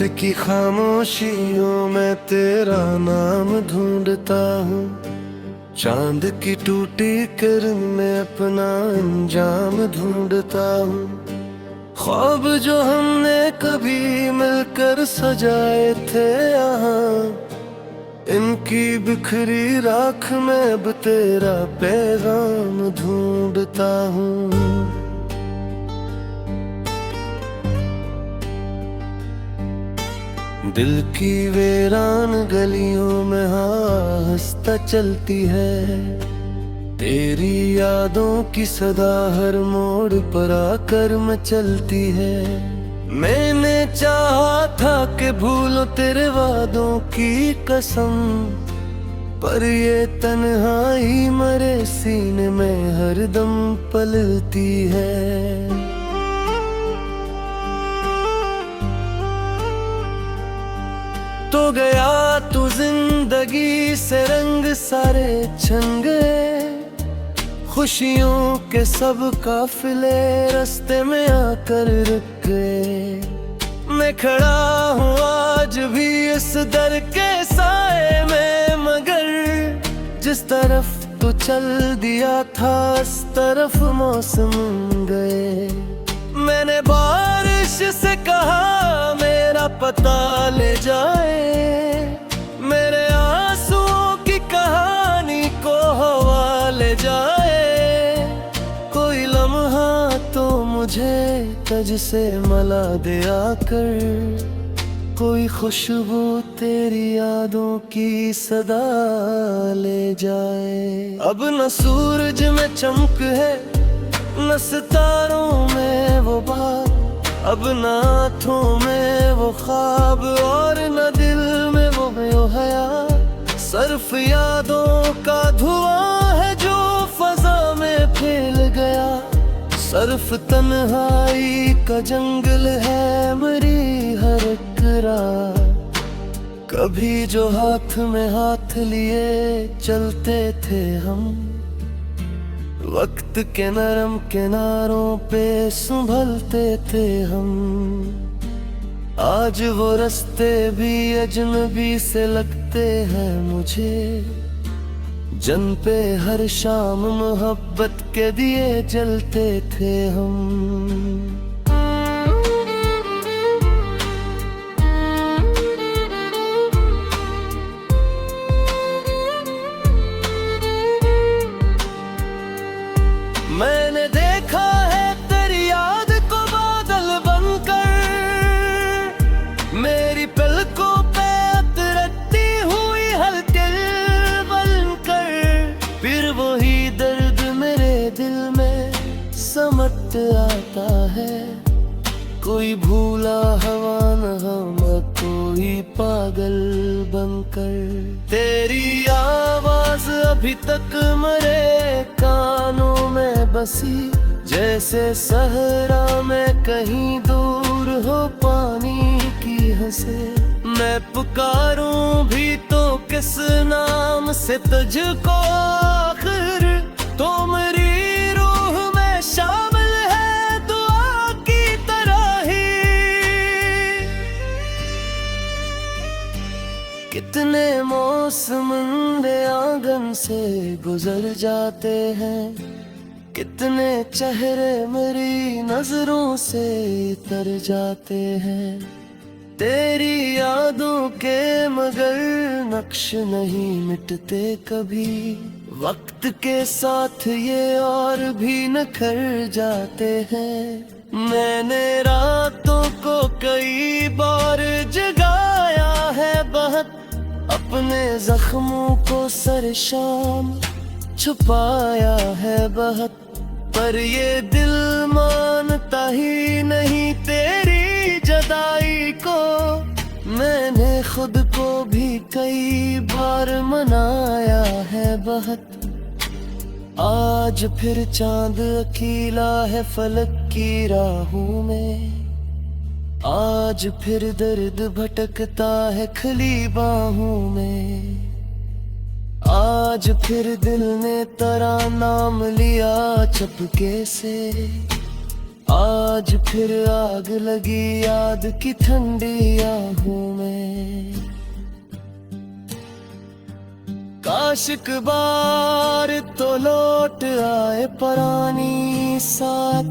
की खामोशियों में तेरा नाम ढूंढता हूँ। चांद की टूटी किरण में अपना अंजाम ढूंढता हूँ। ख्वाब जो हमने कभी मिलकर सजाए थे यहाँ, इनकी बिखरी राख में अब तेरा पैगाम ढूंढता हूँ। दिल की वीरान गलियों में हंसता चलती है, तेरी यादों की सदा हर मोड़ पर आकर मचलती है। मैंने चाहा था कि भूलो तेरे वादों की कसम, पर ये तन्हाई मरे सीने में हरदम पलती है। तो गया तू जिंदगी से रंग सारे छन गए, खुशियों के सब काफिले रास्ते में आकर रुक गए। मैं खड़ा हूँ आज भी इस दर के साए में, मगर जिस तरफ तू चल दिया था उस तरफ मौसम गए। मैंने बारिश से कहा मेरा पता ले जाए, मेरे आंसुओं की कहानी को हवा ले जाए। कोई लम्हा तो मुझे तुझ से मिला दे आकर, कोई खुशबू तेरी यादों की सदा ले जाए। अब न सूरज में चमक है, न सितारों में वो बात, अब न आँखों में वो ख्वाब, और न दिल में वो बेहया। सिर्फ यादों का धुआं है जो फजा में फैल गया, सिर्फ तन्हाई का जंगल है मेरी हर एक रात। कभी जो हाथ में हाथ लिए चलते थे हम, वक्त के नरम किनारों पे संभलते थे हम। आज वो रास्ते भी अजनबी से लगते हैं मुझे, जन पे हर शाम मोहब्बत के दिए जलते थे हम। मैंने देखा है तेरी याद को बादल बनकर, मेरी पलकों पे उतरती हुई हलचल बनकर। फिर वही दर्द मेरे दिल में समट आता है, कोई भूला हवा न हम, कोई पागल बनकर। तेरी आवाज अभी तक मेरे कानों में बसी, जैसे सहरा में कहीं दूर हो पानी की हंसे। मैं पुकारूं भी तो किस नाम से तुझको, आखिर तो मेरी रूह में शामिल है दुआ की तरह ही। कितने मौसम मेरे आंगन से गुजर जाते हैं, कितने चेहरे मेरी नजरों से तर जाते हैं। तेरी यादों के मगर नक्श नहीं मिटते कभी, वक्त के साथ ये और भी निखर जाते हैं। मैंने रातों को कई बार जगाया है बहुत, अपने जख्मों को सर शाम छुपाया है बहुत। पर ये दिल मानता ही नहीं तेरी जुदाई को, मैंने खुद को भी कई बार मनाया है बहुत। आज फिर चांद अकेला है फलक की राहों में, आज फिर दर्द भटकता है खली बाहों में। आज फिर दिल ने तेरा नाम लिया चुपके से, आज फिर आग लगी याद की ठंडी आहों में। काश एक बार तो लौट आए पुरानी साथ,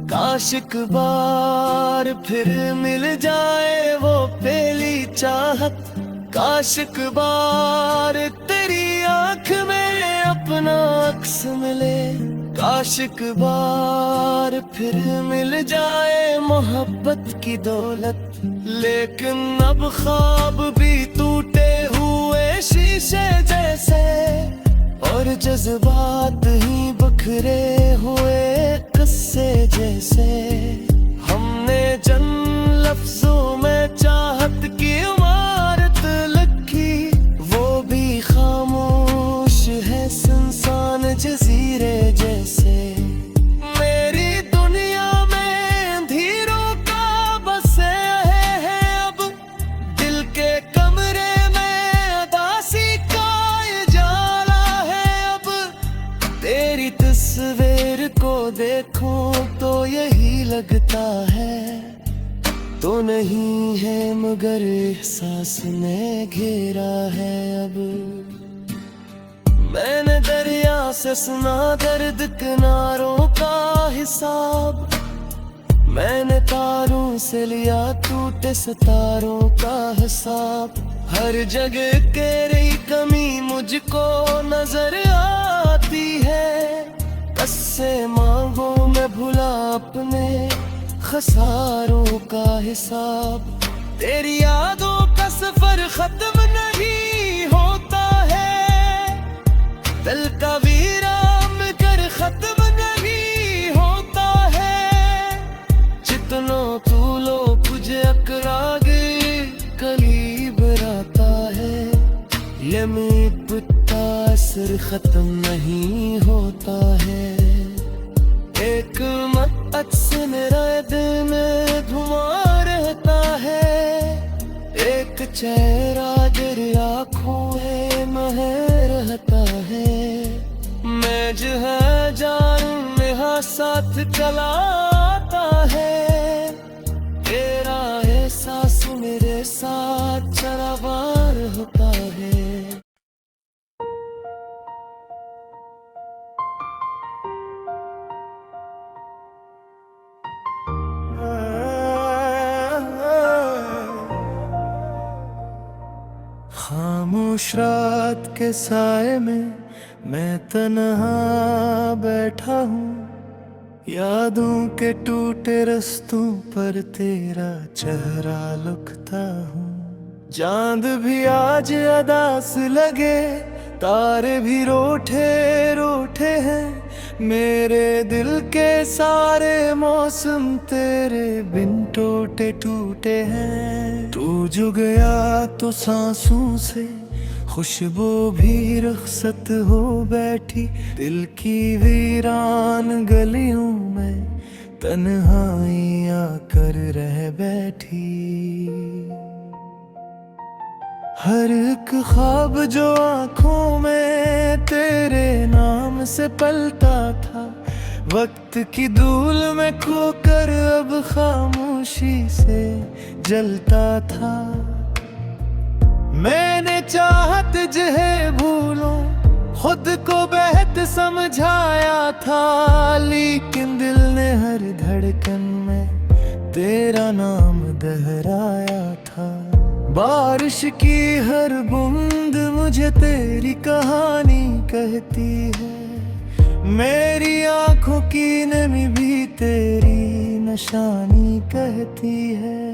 काश एक बार फिर मिल जाए वो पहली चाहत। काश एक बार तेरी आंख में अपना अक्स मिले, काश एक बार फिर मिल जाए मोहब्बत की दौलत। लेकिन अब ख्वाब भी टूटे हुए शीशे जैसे, और जज्बात ही बिखरे हुए किस्से जैसे। हमने चंद लफ्जों में चाहत की इमारत लिखी, वो भी खामोश है सुनसान जजीरे जैसे। मेरी दुनिया में अंधेरों का बसे है अब, दिल के कमरे में उदासी का उजाला है अब। तेरी तस्वीर को देखूं तो यही लगता है, तो नहीं है मगर एहसास में घेरा है अब। मैंने दरिया से सुना दर्द किनारों का हिसाब, मैंने तारों से लिया टूटे सितारों का हिसाब। हर जगह तेरी कमी मुझको नजर आती है, कससे मांगो मैं भुला अपने खसारों का हिसाब। तेरी यादों का सफर खत्म नहीं होता है, दिल का वीरान कर खत्म नहीं होता है। जितना तू लो तुझे अकरा गई करीब रहता है, ये मिटता असर खत्म नहीं होता है। एक मत से मेरा दिल में धुआं रहता है, एक चेहरा तेरी आँखों में महर रहता है। मैं जो है जानूं मेरा साथ चला आता है, तेरा एहसास मेरे साथ चरावार होता है। खामोश रात के साए में मैं तन्हा बैठा हूँ, यादों के टूटे रस्तों पर तेरा चेहरा लुकता हूँ। चांद भी आज अदास लगे, तारे भी रूठे रूठे हैं, मेरे दिल के सारे मौसम तेरे बिन टूटे टूटे हैं। तू जो गया तो सांसों से खुशबू भी रुखसत हो बैठी, दिल की वीरान गलियों में तन्हाई आकर रह बैठी। हर एक ख्वाब जो आँखों में तेरे नाम से पलता था, वक्त की धूल में खोकर अब खामोशी से जलता था। मैंने चाहत जहे भूलों खुद को बेहद समझाया था, लेकिन दिल ने हर धड़कन में तेरा नाम दोहराया था। बारिश की हर बूंद मुझे तेरी कहानी कहती है, मेरी आंखों की नमी भी तेरी निशानी कहती है।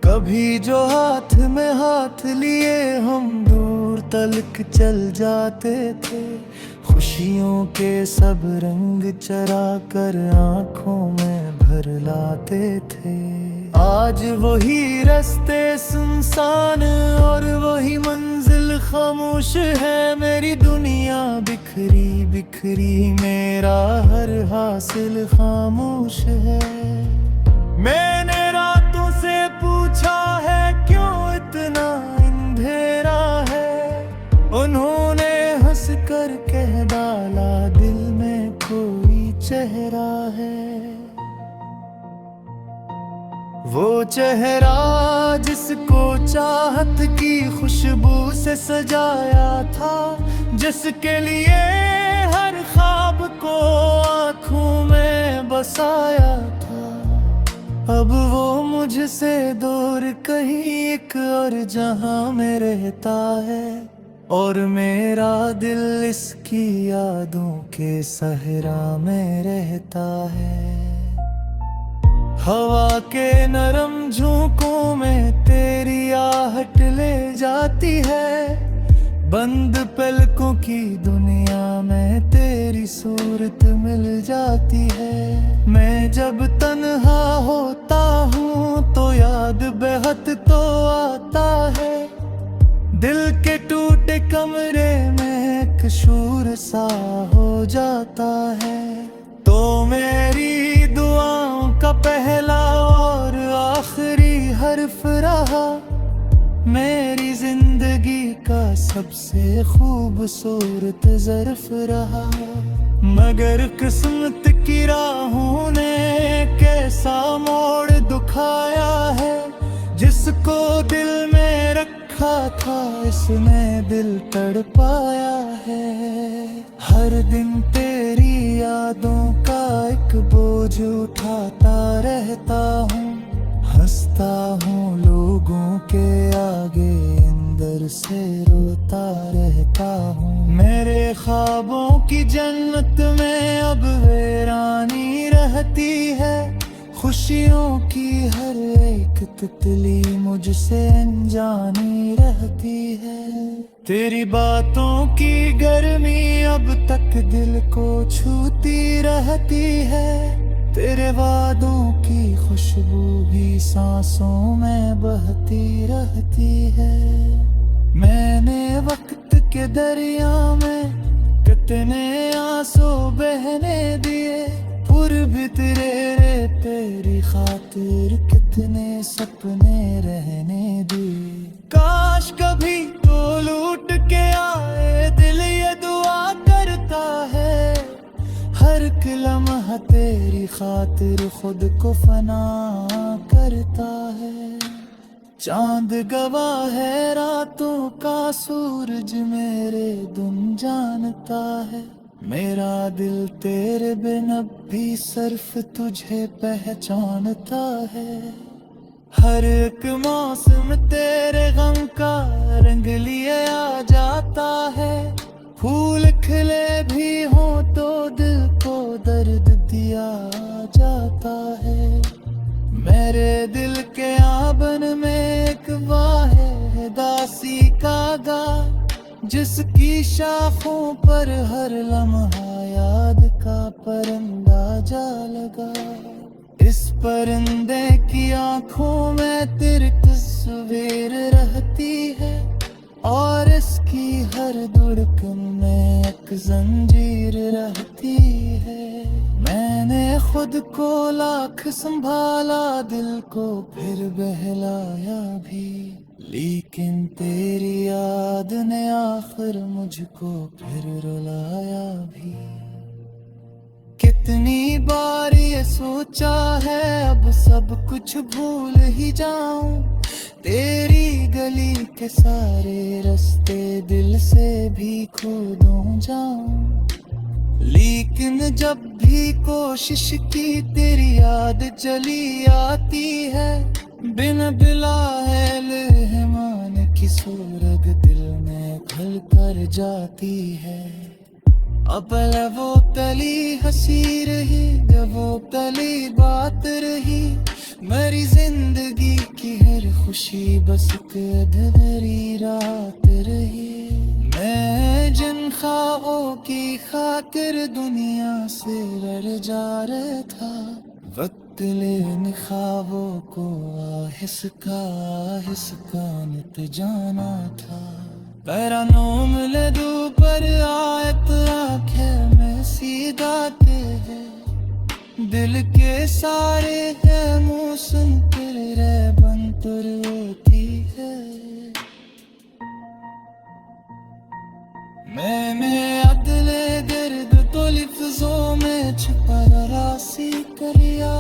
कभी जो हाथ में हाथ लिए हम दूर तलक चल जाते थे, खुशियों के सब रंग चरा कर आंखों में भर लाते थे। आज वही रास्ते सुनसान और वही मंजिल खामोश है, मेरी दुनिया बिखरी बिखरी, मेरा हर हासिल खामोश है। मैंने रातों से पूछा है क्यों इतना अंधेरा है, उन्होंने हंस कर कह डाला दिल में कोई चेहरा है। वो चेहरा जिसको चाहत की खुशबू से सजाया था, जिसके लिए हर ख्वाब को आँखों में बसाया था, अब वो मुझसे दूर कहीं एक और जहां में रहता है, और मेरा दिल इसकी यादों के सहरा में रहता है। हवा के नरम झोंकों में तेरी आहट ले जाती है, बंद पलकों की दुनिया में तेरी सूरत मिल जाती है। मैं जब तन्हा होता हूँ तो याद बेहद तो आता है, दिल के टूटे कमरे में एक शूर सा हो जाता है। तो मेरी दुआओं का पहला और आखिरी हर्फ रहा, मेरी जिंदगी का सबसे खूबसूरत ज़र्फ रहा। मगर किस्मत की राहों ने कैसा मोड़ दुखाया है, जिसको दिल में रखा था इसने दिल तड़पाया है। हर दिन तेरी यादों का एक बोझ उठाता रहता हूँ, हंसता हूँ लोगों के आगे, अंदर से रोता रहता हूँ। मेरे ख्वाबों की जन्नत में अब वीरानी रहती है, खुशियों की हर एक तितली मुझसे अनजानी रहती है। तेरी बातों की गर्मी अब तक दिल को छूती रहती है, तेरे वादों की खुशबू भी सांसों में बहती रहती है। मैंने वक्त के दरिया में कितने आंसू बहने दिए, भी तेरे तेरी खातिर कितने सपने रहने दिए। काश कभी तो लूट के आए, दिल ये दुआ करता है, हर एक लम्हा तेरी खातिर खुद को फना करता है। चांद गवाह है रातों का, सूरज मेरे दुम जानता है, मेरा दिल तेरे बिन अब भी सिर्फ तुझे पहचानता है। हर एक मौसम तेरे गम का रंग लिए आ जाता है, फूल खिले भी हो तो दिल को दर्द दिया जाता है। मेरे दिल के आंगन में एक वाहे दासी कागा, जिसकी शाखों पर हर लम्हा याद का परिंदा जा लगा। इस परिंदे की आंखों में तेरी तस्वीर रहती है, और इसकी हर धड़कन में एक जंजीर रहती है। मैंने खुद को लाख संभाला, दिल को फिर बहलाया भी, लेकिन तेरी याद ने आखिर मुझको फिर रुलाया भी। कितनी बार ये सोचा है अब सब कुछ भूल ही जाऊं, तेरी गली के सारे रास्ते दिल से भी खो दूं जाऊं। लेकिन जब भी कोशिश की तेरी याद चली आती है, बिन बिला है लहमान की सूरग दिल में खल कर जाती है। अब वो तली हंसी रही, वो तली बात रही, मेरी जिंदगी की हर खुशी बस एक अधूरी रात रही। मैं जिन ख्वाबों की खातिर दुनिया से लड़ जा रहा था, वक्त लेन ख्वाबों को आहिस्का नित जाना था। तरन्नुम ले दू पर आयत आंखें में सीधाते हैं, दिल के सारे है मौसम तेरे बंतर होती है। मैंने अदले दर्द तो लिफ्ज़ों में छुपा रासी करिया,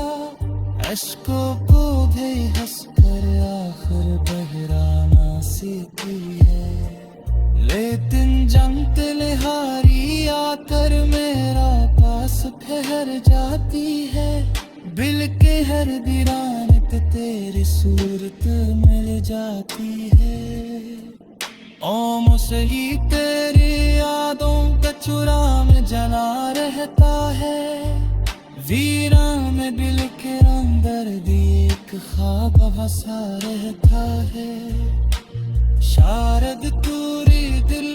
अश्कों को सीधे हंस कर आखिर बहराना सीखी है। लेकिन जंग लिहारी आकर मेरा पास ठहर जाती है। बिल के हर दीवान पे तेरी सूरत मिल जाती है। ओ मुझसे तेरी यादों का चुरा में जना रहता है। वीरा में दिल के अंदर दी एक ख्वाब हंसा रहता है। शारद तूरी दिल